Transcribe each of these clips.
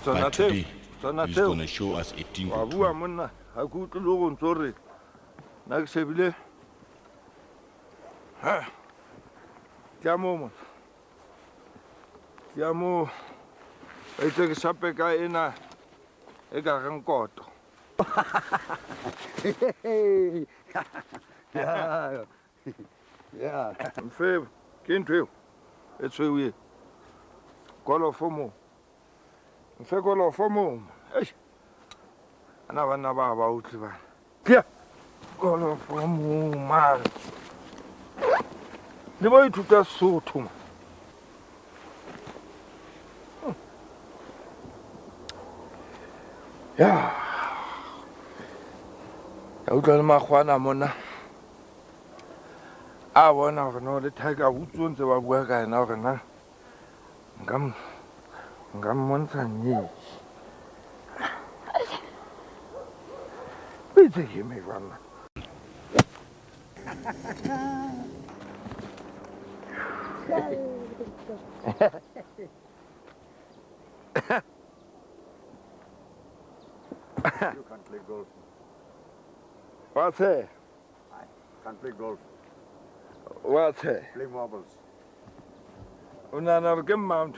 But today, he's going to show us a thing or two. Yeah. Mfebe, kintu etswewe. Kolo fomo. Mfe kolo fomo. Eish. Ana bana ba utli ba. Pia. Kolo fomo man. Le boy ithuta Sotho man. Ya. Ya utlwa le magwana mona. A bona gore no le tiger utso ntse ba bua ka ena gore na nka mmontsha nnete o itse ke me jwana You can't play golf. What's it? I can't play golf. What's it? Play marbles. Unana ke mount.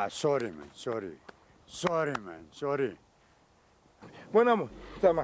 Sorry, man. Sorry. Sorry, man. Sorry. Bona mo, tsama.